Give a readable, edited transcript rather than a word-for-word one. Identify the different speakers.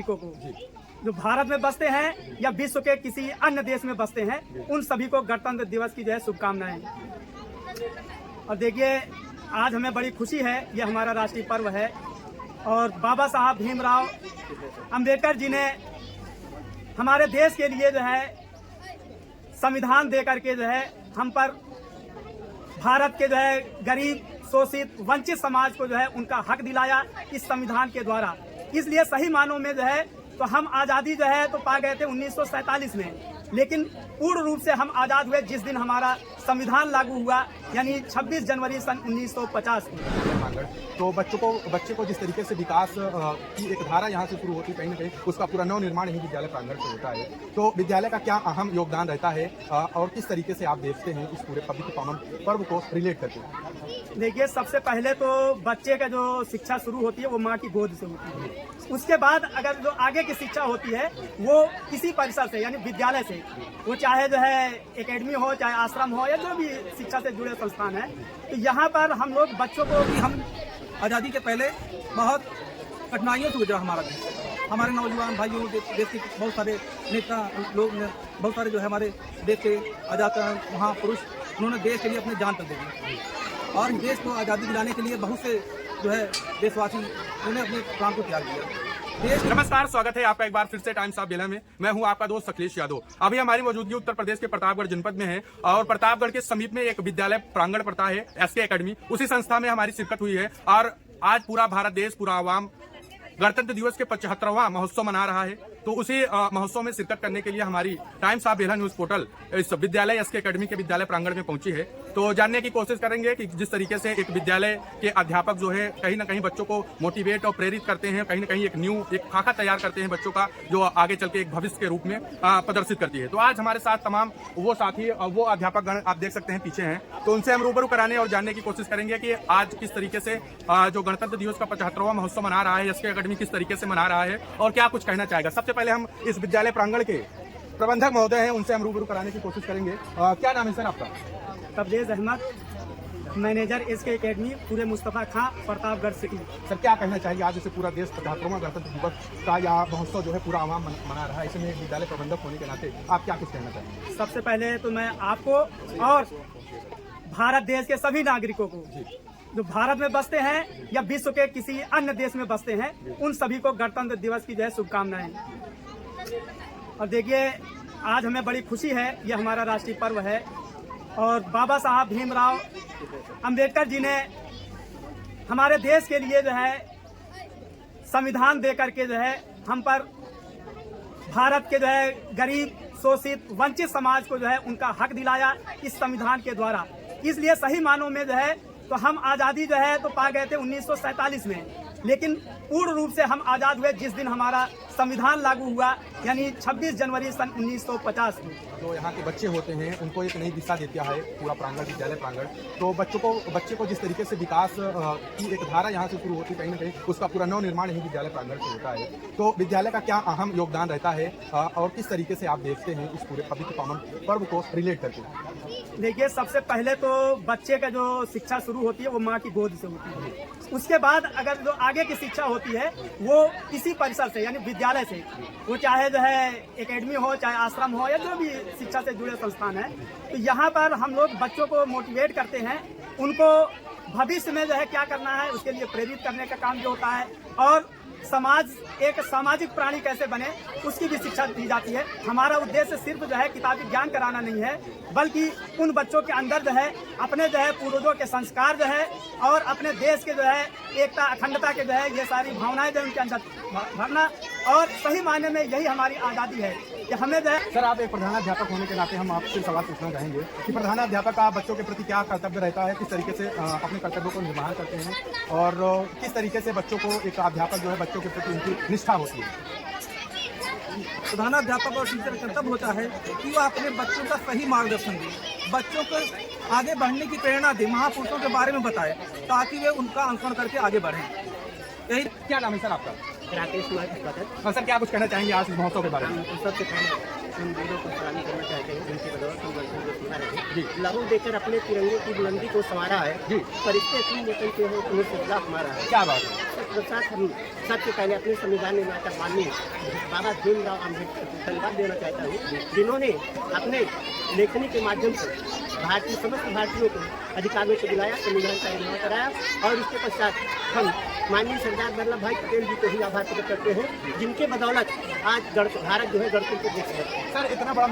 Speaker 1: नागरिकों को जो भारत में बसते हैं या विश्व के किसी अन्य देश में बसते हैं, उन सभी को गणतंत्र दिवस की जो है शुभकामनाएं। और देखिए, आज हमें बड़ी खुशी है, ये हमारा राष्ट्रीय पर्व है और बाबा साहब भीमराव अंबेडकर जी ने हमारे देश के लिए जो है संविधान दे करके जो है हम पर भारत के जो है गरीब, शोषित, वंचित समाज को जो है उनका हक दिलाया इस संविधान के द्वारा। इसलिए सही मानों में जो है तो हम आज़ादी जो है तो पा गए थे 1947 में, लेकिन पूर्ण रूप से हम आज़ाद हुए जिस दिन हमारा संविधान लागू हुआ, यानी 26 जनवरी सन 1950 को।
Speaker 2: तो बच्चे को जिस तरीके से विकास की एक धारा यहाँ से शुरू होती है, कहीं ना कहीं उसका पूरा नव निर्माण यही विद्यालय प्रांगण से होता है। तो विद्यालय का क्या अहम योगदान रहता है और किस तरीके से आप देखते हैं इस पूरे पवित्र पावन पर्व को रिलेट करके?
Speaker 1: देखिए, सबसे पहले तो बच्चे का जो शिक्षा शुरू होती है वो माँ की गोद से होती है। उसके बाद अगर जो आगे की शिक्षा होती है वो किसी परिसर से, यानी विद्यालय से, वो चाहे जो है एकेडमी हो, चाहे आश्रम हो, या जो भी शिक्षा से जुड़े संस्थान है। तो यहाँ पर हम लोग बच्चों को भी, हम
Speaker 3: आज़ादी के पहले बहुत कठिनाइयों से गुजरा हमारा देश। हमारे नौजवान भाइयों, देश के बहुत सारे नेता लोग, बहुत सारे जो है हमारे देश के आज़ाद महापुरुष, उन्होंने देश के लिए अपनी जान तक दे दी और देश को आज़ादी दिलाने के लिए बहुत से जो है देशवासी उन्होंने अपने प्राण को त्याग दिया।
Speaker 2: नमस्कार, स्वागत है आपका एक बार फिर से टाइम्स ऑफ बेला में। मैं हूं आपका दोस्त अखिलेश यादव। अभी हमारी मौजूदगी उत्तर प्रदेश के प्रतापगढ़ जनपद में है और प्रतापगढ़ के समीप में एक विद्यालय प्रांगण पड़ता है, एसके एकेडमी। उसी संस्था में हमारी शिरकत हुई है और आज पूरा भारत देश, पूरा आवाम गणतंत्र दिवस के 75वां महोत्सव मना रहा है। तो उसी महोत्सव में शिरकत करने के लिए हमारी Times of Bela news portal इस विद्यालय एसके एकेडमी के विद्यालय प्रांगण में पहुंची है। तो जानने की कोशिश करेंगे कि जिस तरीके से एक विद्यालय के अध्यापक जो है कहीं ना कहीं बच्चों को मोटिवेट और प्रेरित करते हैं, कहीं ना कहीं एक खाका तैयार करते हैं बच्चों का, जो आगे चल के एक भविष्य के रूप में प्रदर्शित करती है। तो आज हमारे साथ तमाम वो साथी, वो अध्यापक गण आप देख सकते हैं पीछे हैं। तो उनसे हम रूबरू कराने और जानने की कोशिश करेंगे कि आज किस तरीके से जो गणतंत्र दिवस का 75वां महोत्सव मना रहा है, एसके एकेडमी किस तरीके से मना रहा है और क्या कुछ कहना चाहेगा। सबसे पहले हम इस विद्यालय प्रांगण के प्रबंधक महोदय हैं, उनसे हम रूबरू कराने की कोशिश करेंगे। क्या नाम है सर आपका?
Speaker 1: Tabrez Ahmad, manager SK academy, पूरे मुस्तफा खां, प्रतापगढ़ सिटी।
Speaker 2: सर, क्या कहना चाहिए आज जैसे पूरा देश 75वां गणतंत्र दिवस का या महोत्सव जो है पूरा आवाम मना रहा है, इसमें विद्यालय प्रबंधक होने के नाते आप क्या कुछ कहना चाहेंगे?
Speaker 1: सबसे पहले तो मैं आपको और भारत देश के सभी नागरिकों को जो भारत में बसते हैं या विश्व के किसी अन्य देश में बसते हैं, उन सभी को गणतंत्र दिवस की जो है शुभकामनाएं। और देखिए, आज हमें बड़ी खुशी है, ये हमारा राष्ट्रीय पर्व है और बाबा साहब भीमराव अंबेडकर जी ने हमारे देश के लिए जो है संविधान दे करके जो है हम पर भारत के जो है गरीब, शोषित, वंचित समाज को जो है उनका हक दिलाया इस संविधान के द्वारा। इसलिए सही मानों में जो है तो हम आज़ादी जो है तो पा गए थे 1947 में, लेकिन पूर्ण रूप से हम आज़ाद हुए जिस दिन हमारा संविधान लागू हुआ, यानी 26 जनवरी सन 1950 में।
Speaker 2: जो यहाँ के बच्चे होते हैं उनको एक नई दिशा देता है पूरा प्रांगण, विद्यालय प्रांगण। तो बच्चे को जिस तरीके से विकास की एक धारा यहाँ से शुरू होती है, कहीं ना कहीं उसका पूरा नव निर्माण यही विद्यालय प्रांगण से होता है। तो विद्यालय का क्या अहम योगदान रहता है और किस तरीके से आप देखते हैं इस पूरे पवित्र पावन पर्व को रिलेट करके?
Speaker 1: देखिए, सबसे पहले तो बच्चे का जो शिक्षा शुरू होती है वो माँ की गोद से होती है। उसके बाद अगर जो आगे की शिक्षा होती है वो किसी परिसर से, यानी विद्यालय से, वो चाहे जो है एकेडमी हो, चाहे आश्रम हो, या जो भी शिक्षा से जुड़े संस्थान है। तो यहाँ पर हम लोग बच्चों को मोटिवेट करते हैं, उनको भविष्य में जो है क्या करना है उसके लिए प्रेरित करने का काम जो होता है, और समाज एक सामाजिक प्राणी कैसे बने उसकी भी शिक्षा दी जाती है। हमारा उद्देश्य सिर्फ जो है किताबी ज्ञान कराना नहीं है, बल्कि उन बच्चों के अंदर जो है अपने जो है पूर्वजों के संस्कार जो है और अपने देश के जो है एकता, अखंडता के जो है ये सारी भावनाएं जो उनके अंदर भरना, और सही मायने में यही हमारी आज़ादी है कि हमें जो है।
Speaker 2: सर, आप एक प्रधानाध्यापक होने के नाते हम आपसे सवाल पूछना चाहेंगे कि प्रधानाध्यापक का बच्चों के प्रति क्या कर्तव्य रहता है, किस तरीके से अपने कर्तव्यों को निर्वहन करते हैं और किस तरीके से बच्चों को एक अध्यापक जो है बच्चों के प्रति उनकी निष्ठा होती है?
Speaker 3: प्रधानाध्यापक और टीचर का कर्तव्य होता है कि वो अपने बच्चों का सही मार्गदर्शन दे, बच्चों को आगे बढ़ने की प्रेरणा दे, महापुरुषों के बारे में बताए ताकि वे उनका अनुसरण करके आगे बढ़ें।
Speaker 2: क्या नाम है सर आपका?
Speaker 4: राकेश कुमार का स्वागत।
Speaker 2: सर क्या कुछ कहना चाहेंगे आज इस महोत्सव के बारे में?
Speaker 4: हम सबसे पहले उन वीरों को सलाम करना चाहते हैं जिनकी बदौलत हम वर्षों को सुना रहे लहू देकर अपने तिरंगे की बुलंदी को संवारा है
Speaker 2: जी।
Speaker 4: फरिश्ते तुम वतन के हो तुम्हें सजदा हमारा है।
Speaker 2: क्या बात है।
Speaker 4: साथ हम सबसे पहले अपने संविधान निर्माता माननीय बाबा भीमराव अम्बेडकर को धन्यवाद देना चाहता हूँ जिन्होंने अपने लेखनी के माध्यम से भारतीय समस्त भारतीयों को अधिकारों को दिलाया, संविधान का निर्माण कराया और इसके पश्चात हम माननीय सरदार वल्लभ भाई पटेल जी को ही आभार प्रकट करते हैं जिनके बदौलत आज भारत जो है गणतंत्र देश है।
Speaker 2: सर इतना बड़ा